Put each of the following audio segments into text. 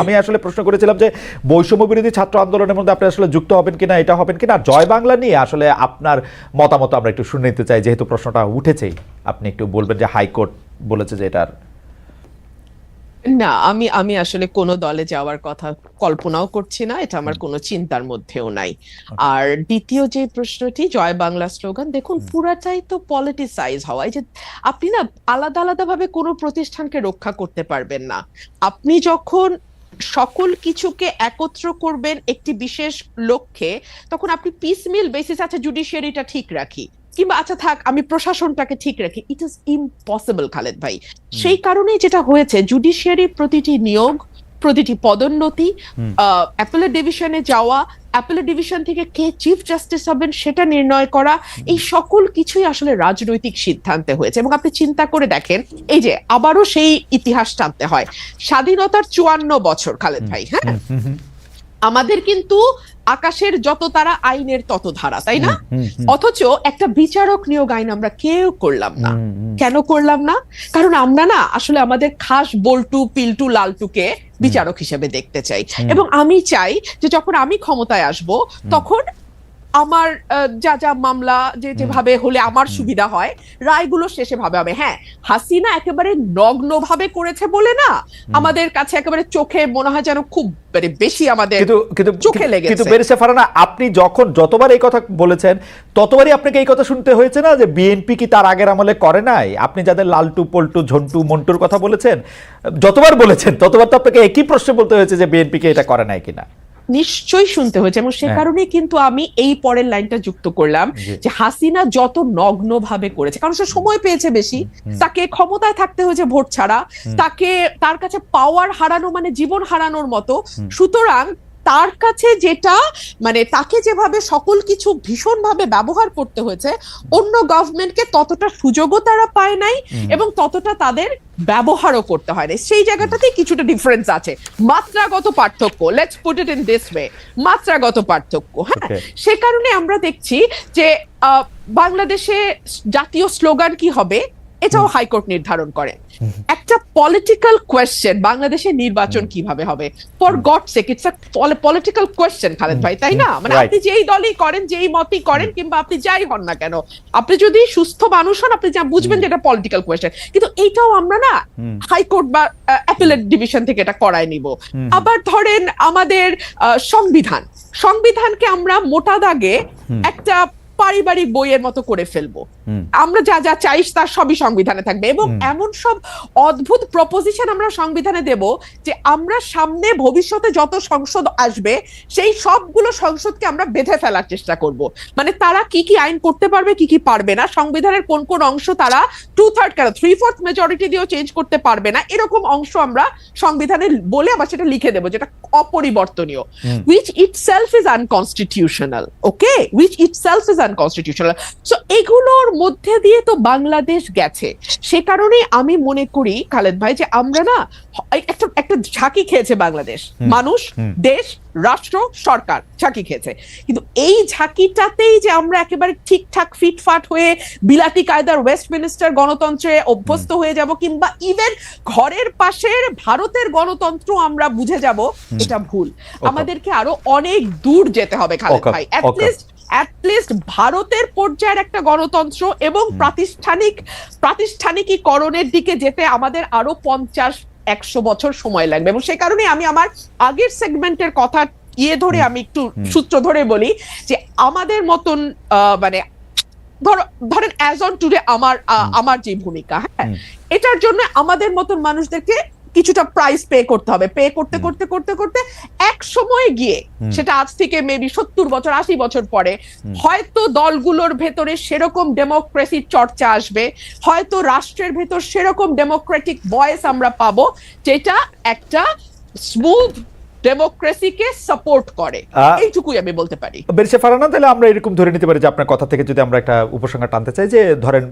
আমি আসলে প্রশ্ন করেছিলাম যে বৈষম্য বিরোধী ছাত্র আন্দোলনের মধ্যে আপনি আসলে যুক্ত হবেন কিনা, এটা হবেন কিনা, আর জয় বাংলা নিয়ে আসলে আপনার মতামত আমরা একটু শুনে নিতে চাই, যেহেতু প্রশ্নটা উঠেছেই। আপনি একটু বলবেন যে হাইকোর্ট বলেছে যে এটার না, আমি আমি আসলে কোনো দলে যাওয়ার কথা কল্পনাও করছি না, এটা আমার কোনো চিন্তার মধ্যেও নাই। আর দ্বিতীয় যে প্রশ্নটি, জয় বাংলা স্লোগান, দেখুন পুরাটাই তো পলিটিসাইজ হওয়া। এই যে আপনি না আলাদা আলাদা ভাবে কোনো প্রতিষ্ঠানকে রক্ষা করতে পারবেন না। আপনি যখন সকল কিছুকে একত্র করবেন একটি বিশেষ লক্ষ্যে, তখন আপনি পিসমিল বেসিস আছে জুডিশিয়ারিটা ঠিক রাখি, কিংবা আচ্ছা থাক আমি প্রশাসনটাকে ঠিক রাখি, ইট ইজ ইম্পসিবল খালেদ ভাই। সেই কারণেই যেটা হয়েছে, জুডিশিয়ারি প্রতিটি নিয়োগ, প্রতিটি পদোন্নতি, অ্যাপেলেট ডিভিশনে যাওয়া, অ্যাপেলেট ডিভিশন থেকে কে চিফ জাস্টিস হবেন সেটা নির্ণয় করা, এই সকল কিছুই আসলে রাজনৈতিক সিদ্ধান্তে হয়েছে। এবং আপনি চিন্তা করে দেখেন, এই যে আবারও সেই ইতিহাস টানতে হয়, স্বাধীনতার 54 বছর খালেদ ভাই, হ্যাঁ, আমাদের কিন্তু আকাশের যত তারা আইনের তত ধারা, তাই না? অথচ একটা বিচারক নিয়োগ আইন আমরা কেউ করলাম না। কেন করলাম না? কারণ আমরা না আসলে আমাদের খাস বল্টু পিল্টু লালটুকে বিচারক হিসেবে দেখতে চাই। এবং আমি চাই যে যখন আমি ক্ষমতায় আসব, তখন আমার যা যা মামলা যেভাবে হলে আমার সুবিধা হয়, রায়গুলো শেষে ভাবে হবে। হ্যাঁ, হাসিনা একেবারে নগ্ন ভাবে করেছে বলে না, আমাদের কাছে একেবারে চোখে মনে হয় যেন খুব বেশি আমাদের চোখে লেগেছে। কিন্তু বেরিসা ফারহানা, আপনি যতবার এই কথা বলেছেন ততবারই আপনাকে এই কথা শুনতে হয়েছে না যে বিএনপি কি তার আগের আমলে করে নাই? আপনি যাদের লালটু পল্টু ঝন্টু মন্টুর কথা বলেছেন, যতবার বলেছেন ততবার তো আপনাকে একই প্রশ্ন বলতে হয়েছে যে বিএনপি কে এটা করে নাই কিনা। নিশ্চয়ই শুনতে হয়েছে, এবং সে কারণে কিন্তু আমি এই পরের লাইনটা যুক্ত করলাম যে হাসিনা যত নগ্ন ভাবে করেছে, কারণ সে সময় পেয়েছে বেশি, তাকে ক্ষমতায় থাকতে হয়েছে ভোট ছাড়া, তার কাছে পাওয়ার হারানো মানে জীবন হারানোর মতো। সুতরাং তার কাছে যেটা মানে তাকে যেভাবে সকল কিছু ভীষণভাবে ব্যবহার করতে হয়েছে, অন্য গভর্নমেন্টকে ততটা সুযোগও তারা পায় নাই এবং ততটা তাদের ব্যবহারও করতে হয় না। সেই জায়গাটাতে কিছুটা ডিফারেন্স আছে, মাত্রাগত পার্থক্য, let's put it in this way, মাত্রাগত পার্থক্য। হ্যাঁ, সে কারণে আমরা দেখছি যে বাংলাদেশে জাতীয় স্লোগান কি হবে এটাও হাইকোর্ট নির্ধারণ করে। একটা পলিটিক্যাল কোয়েশ্চেন, বাংলাদেশের নির্বাচন কিভাবে হবে, for God sake, it's a political question Khaled ভাই, তাই না? মানে আপনি যেই দলই করেন, যেই মতই করেন, কিংবা আপনি যাই হন না কেন, আপনি যদি সুস্থ মানুষ হন, আপনি যা বুঝবেন যে এটা পলিটিক্যাল কোয়েশ্চেন। কিন্তু এইটাও আমরা না হাইকোর্ট বা অ্যাপেলেট ডিভিশন থেকে এটা করায় নিব। আবার ধরেন আমাদের সংবিধানকে আমরা মোটা দাগে একটা পারিবারিক বইয়ের মতো করে ফেলবো, আমরা যা যা চাই তার সবই সংবিধানে থাকবে। এবং এমন সব অদ্ভুত প্রপোজিশন আমরা সংবিধানে দেব যে আমরা সামনে ভবিষ্যতে যত সংসদ আসবে সেই সবগুলো সংসদকে আমরা বেঁধে ফেলার চেষ্টা করব। মানে তারা কি কি আইন করতে পারবে, কি কি পারবে না, সংবিধানের কোন কোন অংশ তারা 2/3 কেন 3/4 মেজরিটি দিয়েও চেঞ্জ করতে পারবে না, এরকম অংশ আমরা সংবিধানে বলে আবার সেটা লিখে দেবো যেটা অপরিবর্তনীয়, which itself is unconstitutional, okay, which itself is unconstitutional. So এগুলোর মধ্যে দিয়ে তো বাংলাদেশ গেছে। সে কারণে আমি মনে করি খালেদ ভাই যে আমরা না একটা ঝাঁকি খেয়েছে বাংলাদেশ, মানুষ, দেশ, রাষ্ট্র, সরকার ঝাঁকি খেয়েছে। কিন্তু এই ঝাঁকিটাতেই যে আমরা একেবারে ঠিকঠাক ফিটফাট হয়ে বিলাতি কায়দার ওয়েস্টমিনিস্টার গণতন্ত্রে অভ্যস্ত হয়ে যাব, কিংবা ইভেন ঘরের পাশের ভারতের গণতন্ত্র আমরা বুঝে যাব, এটা ভুল। আমাদেরকে আরো অনেক দূর যেতে হবে খালেদ ভাই, অ্যাটলিস্ট ভারতের পর্যায়ের একটা গণতন্ত্র এবং প্রাতিষ্ঠানিকীকরণের দিকে যেতে আমাদের আরো 50-100 বছর সময় লাগবে। এবং সেই কারণে আমি আমার আগের সেগমেন্টের কথা ধরে আমি একটু সূত্র ধরে বলি যে আমাদের মতন মানে ধরেন অ্যাজ অন টুডে আমার যে ভূমিকা, হ্যাঁ, এটার জন্য আমাদের মতন মানুষদেরকে কিছুটা প্রাইস পে করতে হবে। পে করতে করতে করতে করতে এক সময় গিয়ে, সেটা আজ থেকে মেবি 70 বছর 80 বছর পরে, হয়তো দলগুলোর ভেতরে সেরকম ডেমোক্রেসির চর্চা আসবে, হয়তো রাষ্ট্রের ভেতর সেরকম ডেমোক্রেটিক ভয়েস আমরা পাবো যেটা একটা স্মুথ ডেমোক্রেসিকে সাপোর্ট করে। এইটুকুই আমি বলতে পারি। বেরিসা ফারহানা, তাহলে আমরা এরকম ধরে নিতে পারি যে আপনার কথা থেকে যদি আমরা একটা উপসংহার টানতে চাই, যে ধরেন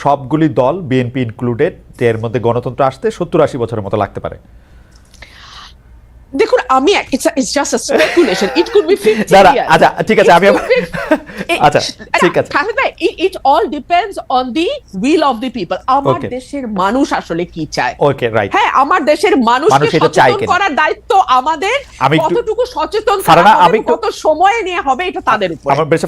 সবগুলি দল, বিএনপি ইনক্লুডেড, এর মধ্যে গণতন্ত্র আসতে 70-80 বছরের মতো লাগতে পারে। দেখুন আমি it's just a speculation, it could be 50 দাঁড়া, ইয়ার্স। আচ্ছা ঠিক আছে, আমি আচ্ছা ঠিক আছে, it all depends on the will of the people. আমার Okay. দেশের মানুষ আসলে কি চায়। Okay right. হ্যাঁ, আমার দেশের মানুষকে মানুষ এটা চায় সচেতন কিনা? করার দায়িত্ব আমাদের। আমি একটু- কতটুকু সচেতন ফারহানা, করা হবে, আমি একটু- কত সময়ে নিয়ে হবে, এটা তাদের উপর। আমার বেশ